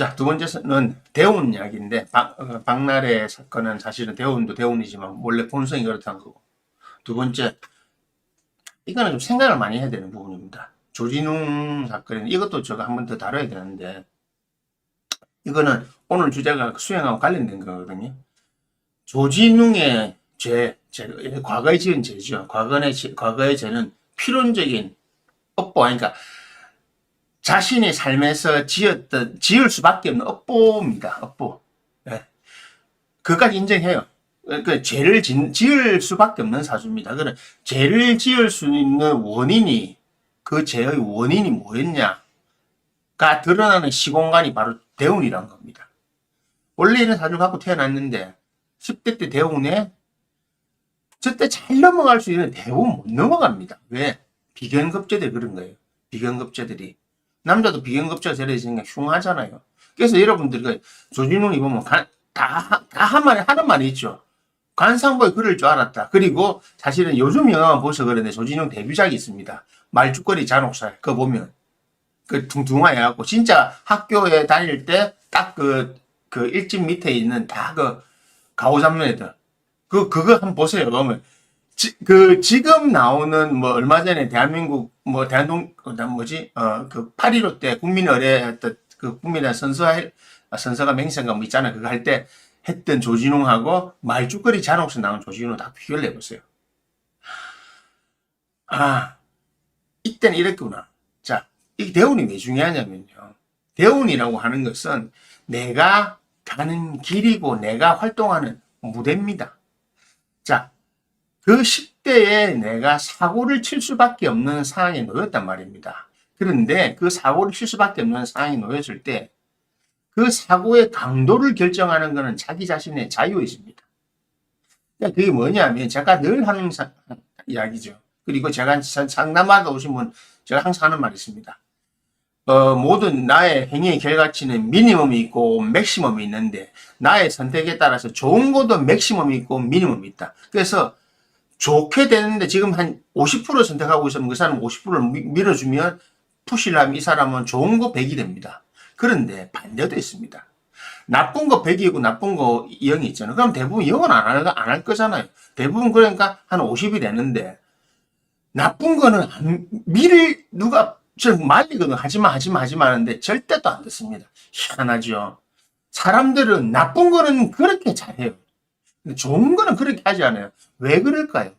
자, 두 번째는 대운 이야기인데, 박나래 사건은 사실은 대운도 대운이지만 원래 본성이 그렇다는 거고. 두 번째, 이거는 좀 생각을 많이 해야 되는 부분입니다. 조진웅 사건은 이것도 제가 한 번 더 다뤄야 되는데, 이거는 오늘 주제가 수행하고 관련된 거거든요. 조진웅의 과거에 지은 죄죠. 과거의 죄는 필연적인 업보, 그러니까 자신의 삶에서 지을 수밖에 없는 업보입니다. 업보. 네. 그까지 인정해요. 그 죄를 지을 수밖에 없는 사주입니다. 그런 죄를 지을 수 있는 원인이, 그 죄의 원인이 뭐였냐가 드러나는 시공간이 바로 대운이란 겁니다. 원래 이런 사주를 갖고 태어났는데 10대 때 대운에 저때 잘 넘어갈 수 있는 대운 못 넘어갑니다. 왜? 비견급제들 그런 거예요. 비견급제들이. 남자도 비견급제가 저래 있으니까 흉하잖아요. 그래서 여러분들이 조진웅이 보면 다 하는 말이 있죠. 관상보에 그럴 줄 알았다. 그리고 사실은 요즘 영화만 보셔서 그런데 조진웅 데뷔작이 있습니다. 말죽거리 잔혹살. 그거 보면 그 둥둥하해갖고 진짜 학교에 다닐 때 딱 그 일집 밑에 있는 다 그 가오 잡는 애들. 그거 한번 보세요. 그러면 지금 나오는 뭐 얼마 전에 대한민국 뭐 그 8.15 때 국민의례했던 그 국민의 선서가 맹세인가 뭐 있잖아요. 그거 할 때 했던 조진웅하고 말죽거리 잔혹에서 나온 조진웅 다 비교를 해보세요. 아, 이때는 이랬구나. 자, 이 대운이 왜 중요하냐면요. 대운이라고 하는 것은 내가 가는 길이고 내가 활동하는 무대입니다. 자, 그 10대에 내가 사고를 칠 수밖에 없는 상황에 놓였단 말입니다. 그런데 그 사고를 칠 수밖에 없는 상황에 놓였을 때 그 사고의 강도를 결정하는 것은 자기 자신의 자유의지입니다. 그러니까 그게 뭐냐면 제가 늘 하는 이야기죠. 그리고 제가 상담하다 오신 분 제가 항상 하는 말이 있습니다. 모든 나의 행위의 결과치는 미니멈이 있고 맥시멈이 있는데 나의 선택에 따라서 좋은 것도 맥시멈이 있고 미니멈이 있다. 그래서 좋게 되는데 지금 한 50% 선택하고 있으면 그 사람 50%를 밀어주면 푸시라면 이 사람은 좋은 거 100이 됩니다. 그런데 반대도 있습니다. 나쁜 거 100이고 나쁜 거 0이 있잖아요. 그럼 대부분 0은 안 할 거잖아요. 대부분 그러니까 한 50이 되는데 나쁜 거는 누가 말리거든. 하지마 하는데 절대 또 안 듣습니다. 희한하죠. 사람들은 나쁜 거는 그렇게 잘해요. 근데 좋은 거는 그렇게 하지 않아요. 왜 그럴까요?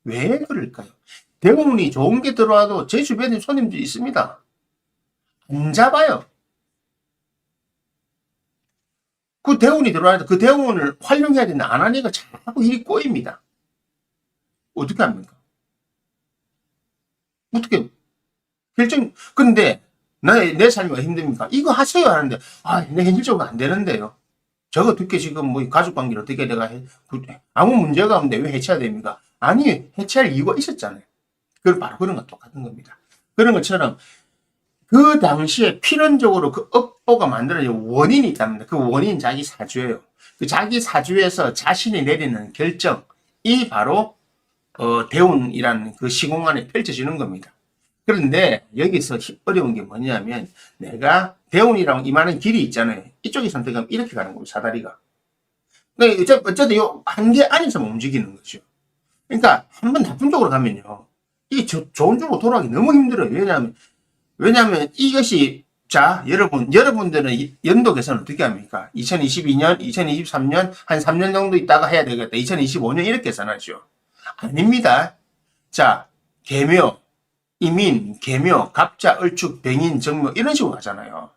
왜 그럴까요? 대운이 좋은 게 들어와도 제 주변에 손님들이 있습니다. 안 잡아요. 그 대운이 들어와야 돼. 그 대운을 활용해야 되는데 안 하니까 자꾸 일이 꼬입니다. 어떻게 합니까? 어떻게 근데 내 삶이 왜 힘듭니까? 이거 하세요 하는데 내 현실적으로 안 되는데요. 저거 어떻게 지금 뭐 가족관계를 어떻게 내가 아무 문제가 없는데 왜 해체해야 됩니까? 아니, 해체할 이유가 있었잖아요. 바로 그런 거 똑같은 겁니다. 그런 것처럼 그 당시에 필연적으로 그 업보가 만들어진 원인이 있답니다. 그 원인 자기 사주예요. 그 자기 사주에서 자신이 내리는 결정이 바로 대운이라는 그 시공간에 펼쳐지는 겁니다. 그런데 여기서 어려운 게 뭐냐면 내가 대운이랑 임하는 길이 있잖아요. 이쪽이 선택하면 이렇게 가는 거예요. 사다리가. 그러니까 어쨌든 요 한계 안에서 움직이는 거죠. 그러니까 한번 나쁜 쪽으로 가면요. 이게 좋은 쪽으로 돌아가기 너무 힘들어요. 왜냐하면 이것이 여러분들은 연도 계산 어떻게 합니까? 2022년, 2023년 한 3년 정도 있다가 해야 되겠다. 2025년 이렇게 계산하죠. 아닙니다. 자, 계묘, 이민, 계묘, 갑자, 을축, 병인, 정묘 이런 식으로 가잖아요.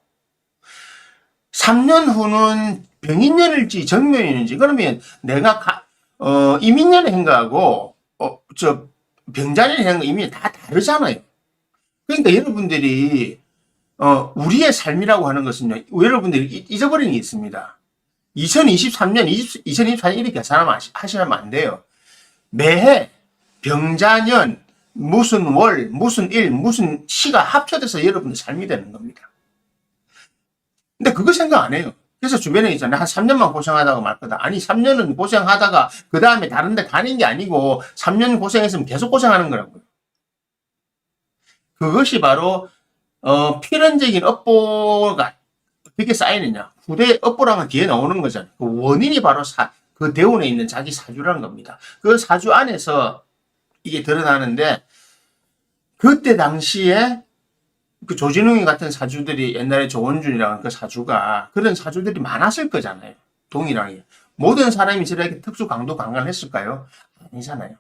3년 후는 병인년일지 정묘년일지 그러면 내가 이민년에 한 거하고 병자년에 한 거 이민이 다 다르잖아요. 그러니까 여러분들이 우리의 삶이라고 하는 것은요. 여러분들이 잊어버리는 게 있습니다. 2023년, 2024년 이렇게 하시면 안 돼요. 매해 병자년 무슨 월, 무슨 일, 무슨 시가 합쳐져서 여러분의 삶이 되는 겁니다. 근데 그거 생각 안 해요. 그래서 주변에 있잖아요. 한 3년만 고생하다가 말 거다. 아니, 3년은 고생하다가 그 다음에 다른 데 가는 게 아니고 3년 고생했으면 계속 고생하는 거라고요. 그것이 바로 필연적인 업보가 그게 쌓이느냐? 후대 업보랑은 뒤에 나오는 거잖아요. 그 원인이 바로 그 대운에 있는 자기 사주라는 겁니다. 그 사주 안에서 이게 드러나는데, 그때 당시에 그 조진웅이 같은 사주들이 옛날에 조원준이라는 그 사주가 그런 사주들이 많았을 거잖아요. 동일하게. 모든 사람이 저렇게 특수 강도 강간을 했을까요? 아니잖아요.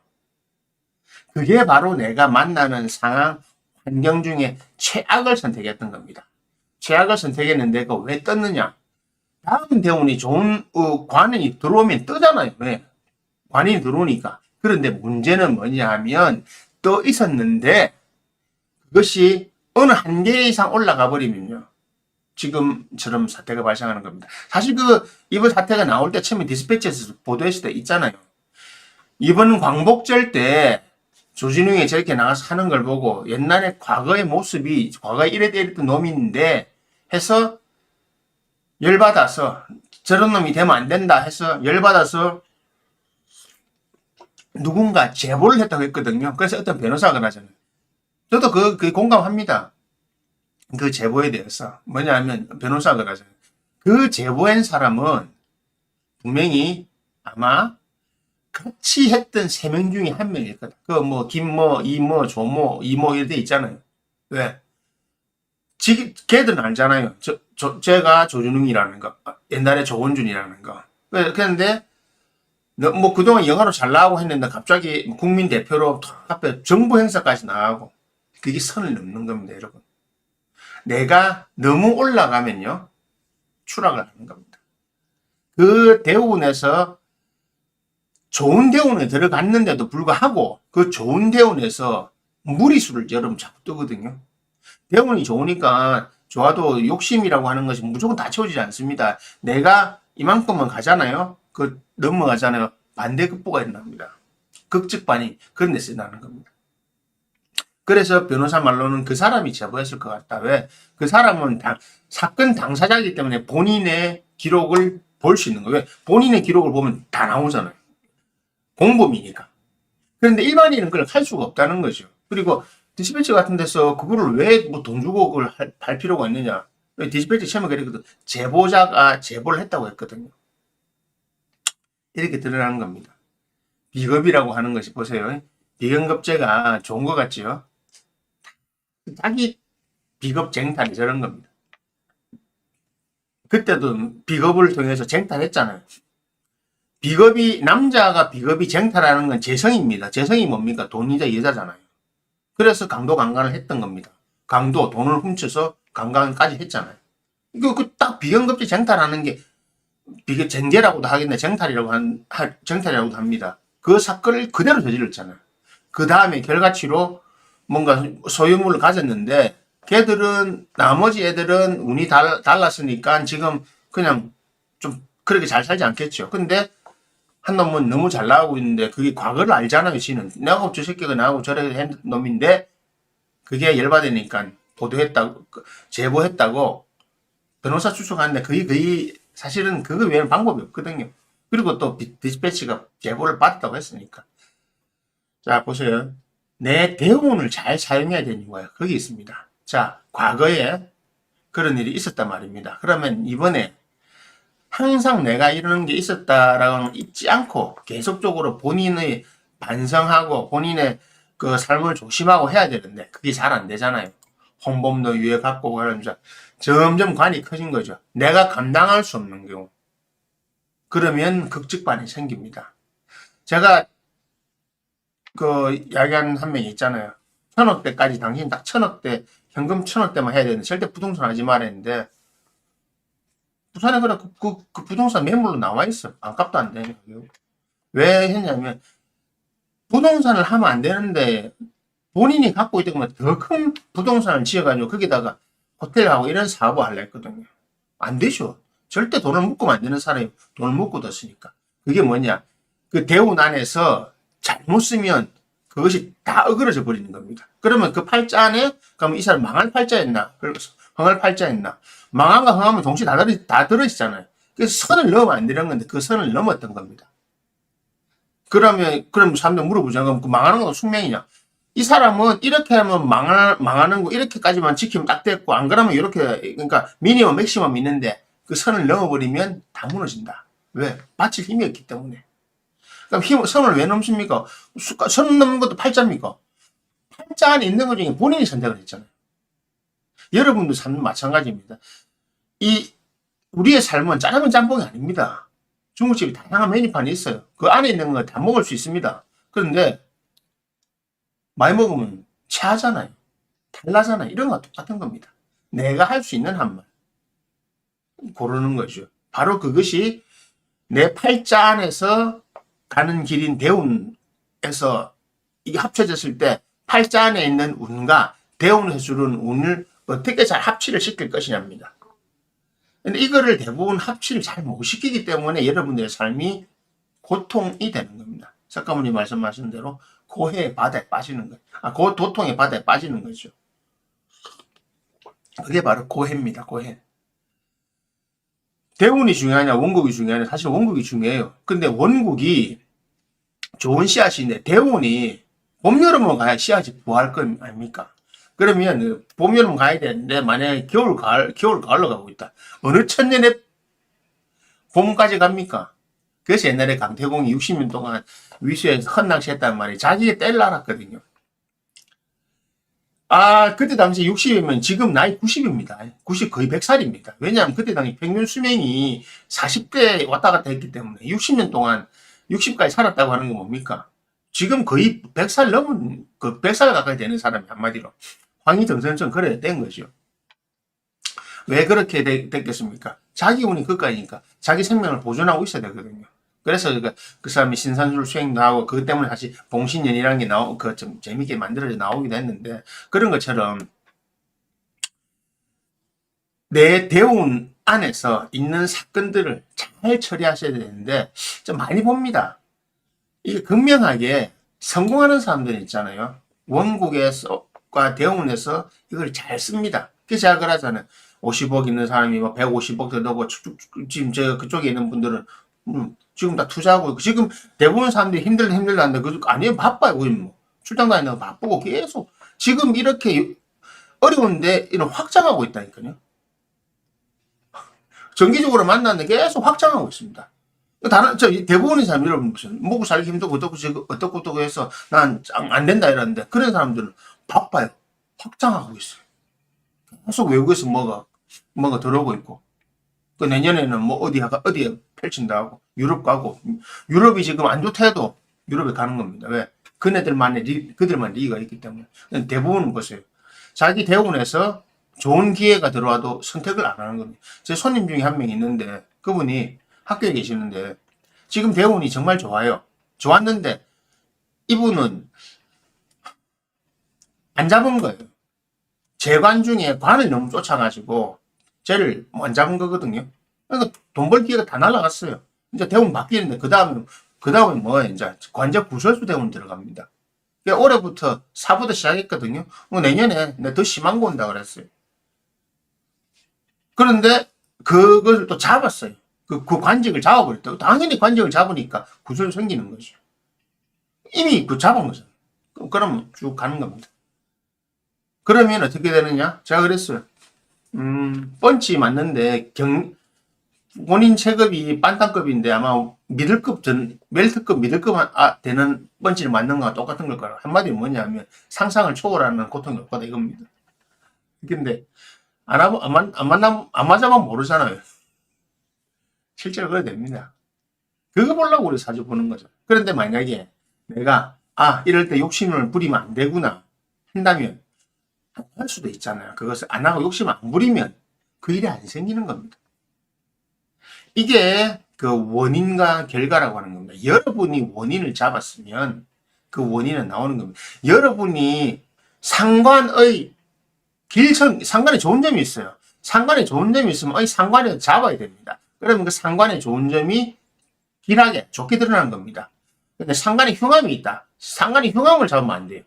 그게 바로 내가 만나는 상황, 환경 중에 최악을 선택했던 겁니다. 최악을 선택했는데 그 왜 떴느냐? 다음 대운이 좋은 관이 들어오면 뜨잖아요. 왜? 관이 들어오니까. 그런데 문제는 뭐냐 하면 떠 있었는데 그것이 어느 한계 이상 올라가 버리면요. 지금처럼 사태가 발생하는 겁니다. 사실 이번 사태가 나올 때 처음에 디스패치에서 보도했을 때 있잖아요. 이번 광복절 때 조진웅이 저렇게 나가서 하는 걸 보고 옛날에 과거의 모습이 과거에 이랬던 놈인데 해서 열받아서 저런 놈이 되면 안 된다 해서 열받아서 누군가 제보를 했다고 했거든요. 그래서 어떤 변호사가 나잖아요. 저도 그 공감합니다. 그 제보에 대해서. 뭐냐면 변호사가 나잖아요. 그 제보한 사람은 분명히 아마 같이 했던 3명 중에 1명일 거다. 김모, 이모, 조모, 이모 이렇게 있잖아요. 왜? 걔들은 알잖아요. 제가 조준웅이라는 거. 옛날에 조원준이라는 거. 그런데 그동안 영화로 잘 나가고 했는데 갑자기 국민 대표로 앞에 정부 행사까지 나가고 그게 선을 넘는 겁니다, 여러분. 내가 너무 올라가면요, 추락을 하는 겁니다. 그 대운에서 좋은 대운에 들어갔는데도 불구하고 그 좋은 대운에서 무리수를 여러분 자꾸 뜨거든요. 대운이 좋으니까 좋아도 욕심이라고 하는 것이 무조건 다 채워지지 않습니다. 내가 이만큼만 가잖아요. 넘어가잖아요. 반대급부가 일어납니다. 극적반이 그런 데서 나는 겁니다. 그래서 변호사 말로는 그 사람이 제보했을 것 같다. 왜? 그 사람은 사건 당사자이기 때문에 본인의 기록을 볼 수 있는 거예요. 왜? 본인의 기록을 보면 다 나오잖아요. 공범이니까. 그런데 일반인은 그걸 할 수가 없다는 거죠. 그리고 디스패치 같은 데서 그거를 왜 돈 주고 그걸 할 필요가 있느냐. 디스패치 처음에 그랬거든. 제보자가 제보를 했다고 했거든요. 이렇게 드러나는 겁니다. 비겁이라고 하는 것이 보세요. 비경급제가 좋은 것 같지요? 자기 비겁 쟁탈이 저런 겁니다. 그때도 비겁을 통해서 쟁탈했잖아요. 남자가 비겁이 쟁탈하는 건 재성입니다. 재성이 뭡니까? 돈이자 여자잖아요. 그래서 강도 강간을 했던 겁니다. 돈을 훔쳐서 강간까지 했잖아요. 딱 비경급제 쟁탈하는 게 쟁제라고도 하겠네. 쟁탈이라고도 합니다. 그 사건을 그대로 저질렀잖아요. 그 다음에 결과치로 뭔가 소유물을 가졌는데 나머지 애들은 운이 달랐으니까 지금 그냥 좀 그렇게 잘 살지 않겠죠. 근데 한 놈은 너무 잘 나가고 있는데 그게 과거를 알잖아요. 지는 내가 저 새끼가 나하고 저렇게 한 놈인데 그게 열받으니까 제보했다고 변호사 추측하는데 그게 사실은 그거 외에는 방법이 없거든요. 그리고 또 디스패치가 제보를 받았다고 했으니까. 자, 보세요. 내 대운을 잘 사용해야 되는 거예요. 거기 있습니다. 자, 과거에 그런 일이 있었단 말입니다. 그러면 이번에 항상 내가 이러는 게 있었다라고는 잊지 않고 계속적으로 본인의 반성하고 본인의 그 삶을 조심하고 해야 되는데 그게 잘 안 되잖아요. 홍범도 유해갖고 그러면서 점점 관이 커진 거죠. 내가 감당할 수 없는 경우. 그러면 극직반이 생깁니다. 제가 이야기하는 한 명이 있잖아요. 1000억대까지 당신 딱 1000억대 현금 1000억대만 해야 되는데 절대 부동산 하지 말아야 했는데 부산에 그래 그 부동산 매물로 나와 있어. 반값도 안 되냐. 왜 했냐면 부동산을 하면 안 되는데 본인이 갖고 있던 더 큰 부동산을 지어가지고 거기다가 호텔하고 이런 사업을 하려 했거든요. 안 되죠. 절대 돈을 묶으면 안 되는 사람이 돈을 묶고 뒀으니까. 그게 뭐냐. 그 대운 안에서 잘못 쓰면 그것이 다 어그러져 버리는 겁니다. 그러면 그 팔자 안에 그러면 이 사람 망할 팔자였나? 흥할 팔자였나? 망한과 흥하면 동시에 다 들어있잖아요. 그래서 선을 넘으면 안 되는 건데 그 선을 넘었던 겁니다. 그럼 사람들 물어보자. 그럼 그 망하는 건 숙명이냐? 이 사람은 이렇게 하면 망하는 거 이렇게까지만 지키면 딱 됐고 안 그러면 이렇게 그러니까 미니멈 맥시멈 있는데 그 선을 넘어버리면 다 무너진다. 왜? 받칠 힘이 없기 때문에. 그럼 선을 왜 넘습니까? 선 넘는 것도 팔자입니까? 팔자 안에 있는 것 중에 본인이 선택을 했잖아요. 여러분도 삶은 마찬가지입니다. 우리의 삶은 짜장면 짬뽕이 아닙니다. 중국집이 다양한 메뉴판이 있어요. 그 안에 있는 거 다 먹을 수 있습니다. 그런데 많이 먹으면 체하잖아요. 탈나잖아요. 이런 거 똑같은 겁니다. 내가 할 수 있는 한만 고르는 거죠. 바로 그것이 내 팔자 안에서 가는 길인 대운에서 이게 합쳐졌을 때 팔자 안에 있는 운과 대운에서 주는 운을 어떻게 잘 합치를 시킬 것이냐입니다. 근데 이거를 대부분 합치를 잘 못 시키기 때문에 여러분들의 삶이 고통이 되는 겁니다. 작가분이 말씀하신 대로 고해의 바다에 빠지는 거예요. 고통의 바다에 빠지는 거죠. 그게 바로 고해입니다. 고해. 대운이 중요하냐 원국이 중요하냐 사실 원국이 중요해요. 근데 원국이 좋은 씨앗인데 대운이 봄, 여름은 가야 씨앗이 부화할 거 아닙니까? 그러면 봄, 여름 가야 되는데 만약에 겨울, 가을로 가고 있다. 어느 천년에 봄까지 갑니까? 그래서 옛날에 강태공이 60년 동안 위수에서 헛낭시했단 말이에요. 자기가 때를 알았거든요. 그때 당시 60이면 지금 나이 90입니다. 90 거의 100살입니다. 왜냐하면 그때 당시 평균 수명이 40대 왔다 갔다 했기 때문에 60년 동안 60까지 살았다고 하는 건 뭡니까? 지금 거의 100살 넘은, 100살 가까이 되는 사람이 한마디로. 황희정선처럼 그래 된 거죠. 왜 그렇게 됐겠습니까? 자기 운이 그까이니까 자기 생명을 보존하고 있어야 되거든요. 그래서 그 사람이 신산술 수행도 하고 그것 때문에 사실 봉신연이라는 게 좀 재밌게 만들어져 나오기도 했는데 그런 것처럼 내 대운 안에서 있는 사건들을 잘 처리하셔야 되는데 좀 많이 봅니다. 이게 극명하게 성공하는 사람들 있잖아요. 원국과 대운에서 이걸 잘 씁니다. 그래서 제가 그러잖아요. 50억 있는 사람이 뭐 150억도 넣고 지금 그쪽에 있는 분들은 지금 다 투자하고 지금 대부분 사람들이 힘들다 하는데 아니에요. 바빠요. 뭐 출장 다니는 거 바쁘고 계속 지금 이렇게 어려운데 이런 확장하고 있다니까요. 정기적으로 만났는데 계속 확장하고 있습니다. 대부분의 사람 여러분 먹고 살기 힘들고 어떻고 해서 난 안 된다 이러는데 그런 사람들은 바빠요. 확장하고 있어요. 계속 외국에서 뭐가 들어오고 있고 그 내년에는 뭐 어디에 펼친다 하고 유럽 가고 유럽이 지금 안 좋다 해도 유럽에 가는 겁니다. 왜? 그들만 리가 있기 때문에. 대부분은 보세요. 자기 대운에서 좋은 기회가 들어와도 선택을 안 하는 겁니다. 제 손님 중에 한 명 있는데 그분이 학교에 계시는데 지금 대운이 정말 좋아요. 좋았는데 이분은 안 잡은 거예요. 재관 중에 관을 너무 쫓아가지고 쟤를 안 잡은 거거든요. 그러니까 돈 벌 기회가 다 날아갔어요. 이제 대운 바뀌는데 그 다음에 뭐예요? 이제 관제 구설수 대운 들어갑니다. 그러니까 올해부터 사부터 시작했거든요. 내년에 더 심한 거 온다 그랬어요. 그런데 그걸 또 잡았어요. 그 관직을 잡아버렸다고. 당연히 관직을 잡으니까 구설 생기는 거죠. 이미 잡은 거잖아요. 그러면 쭉 가는 겁니다. 그러면 어떻게 되느냐? 제가 그랬어요. 펀치 맞는데 본인 체급이 빤땅급인데 아마 멜트급 미들급 되는 펀치를 맞는 거와 똑같은 걸 거라. 한마디로 뭐냐면 상상을 초월하는 고통이 없다 이겁니다. 근데 안 맞아만 모르잖아요. 실제로 그래 됩니다. 그거 보려고 우리 사주 보는 거죠. 그런데 만약에 내가 이럴 때 욕심을 부리면 안 되구나 한다면 할 수도 있잖아요. 그것을 안 하고 욕심을 안 부리면 그 일이 안 생기는 겁니다. 이게 그 원인과 결과라고 하는 겁니다. 여러분이 원인을 잡았으면 그 원인은 나오는 겁니다. 여러분이 상관에 좋은 점이 있어요. 상관에 좋은 점이 있으면 상관에 잡아야 됩니다. 그러면 그 상관에 좋은 점이 길하게 좋게 드러나는 겁니다. 근데 상관에 흉함이 있다. 상관에 흉함을 잡으면 안 돼요.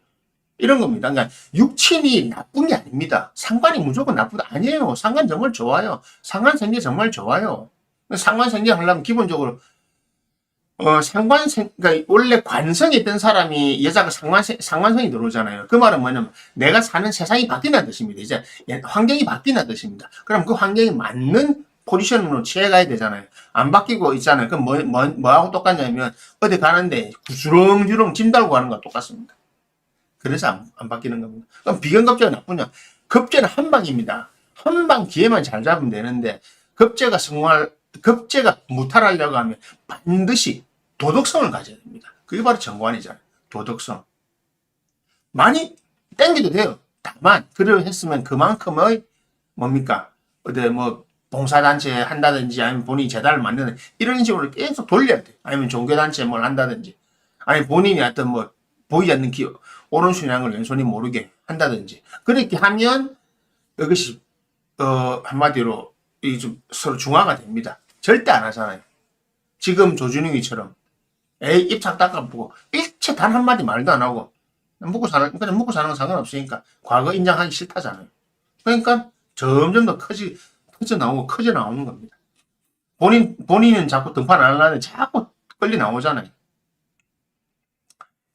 이런 겁니다. 그러니까 육친이 나쁜 게 아닙니다. 상관이 무조건 나쁘다 아니에요. 상관 정말 좋아요. 상관 생계 정말 좋아요. 상관 생계 하려면 기본적으로 그러니까 원래 관성에 있던 사람이 여자가 상관성이 들어오잖아요. 그 말은 뭐냐면 내가 사는 세상이 바뀐다는 뜻입니다. 이제 환경이 바뀐다는 뜻입니다. 그럼 그 환경에 맞는 포지션으로 취해가야 되잖아요. 안 바뀌고 있잖아요. 그럼 뭐하고 똑같냐면 어디 가는데 주렁주렁 짐 달고 가는 거랑 똑같습니다. 그래서 안 바뀌는 겁니다. 그럼 비견급제가 나쁘냐? 급제는 한 방입니다. 한 방 기회만 잘 잡으면 되는데 급제가 무탈하려고 하면 반드시 도덕성을 가져야 됩니다. 그게 바로 정관이잖아요. 도덕성. 많이 땡겨도 돼요. 다만 그를 했으면 그만큼의 뭡니까? 어디 뭐 봉사단체 한다든지 아니면 본인이 재단을 만드는 이런 식으로 계속 돌려야 돼. 아니면 종교단체 뭘 한다든지 아니면 본인이 어떤 뭐 보이지 않는 기업 오른손이랑을 왼손이 모르게 한다든지 그렇게 하면 이것이 한마디로 이 좀 서로 중화가 됩니다. 절대 안 하잖아요. 지금 조준웅이처럼 에이 입착 닦아보고 일체 단 한마디 말도 안 하고 그냥 먹고 사는 건 상관없으니까 과거 인정하기 싫다잖아요. 그러니까 점점 더 커져 나오는 겁니다. 본인은 자꾸 등판 안 하는데 자꾸 끌리 나오잖아요.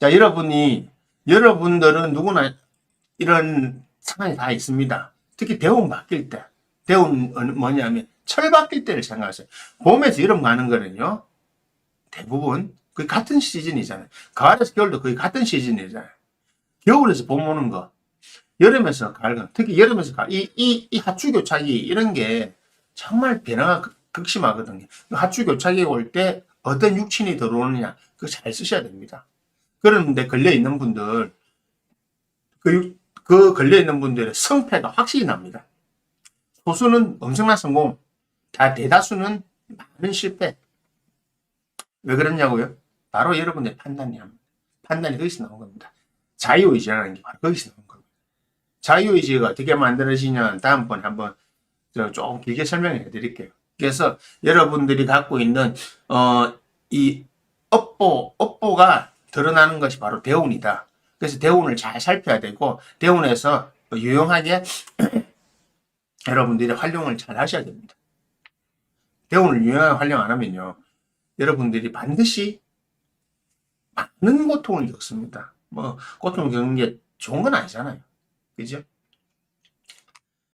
자, 여러분들은 누구나 이런 상황이 다 있습니다. 특히 대운 바뀔 때. 대운 뭐냐면 철 바뀔 때를 생각하세요. 봄에서 여름 가는 거는요. 대부분 거의 같은 시즌이잖아요. 가을에서 겨울도 거의 같은 시즌이잖아요. 겨울에서 봄 오는 거. 여름에서 가을 가. 특히 여름에서 가을. 이 하추 교차기 이런 게 정말 변화가 극심하거든요. 하추 교차기 올 때 어떤 육친이 들어오느냐. 그거 잘 쓰셔야 됩니다. 그런데 걸려있는 분들, 그 걸려있는 분들의 성패가 확실히 납니다. 소수는 엄청난 성공, 대다수는 많은 실패. 왜 그러냐고요? 바로 여러분의 판단이 거기서 나온 겁니다. 자유의지라는 게 바로 거기서 나온 겁니다. 자유의지가 어떻게 만들어지냐 다음번에 한번 조금 길게 설명해 드릴게요. 그래서 여러분들이 갖고 있는 이 업보가 드러나는 것이 바로 대운이다. 그래서 대운을 잘 살펴야 되고 대운에서 유용하게 여러분들이 활용을 잘 하셔야 됩니다. 대운을 유용하게 활용 안 하면요. 여러분들이 반드시 많은 고통을 겪습니다. 뭐 고통을 겪는 게 좋은 건 아니잖아요. 그죠?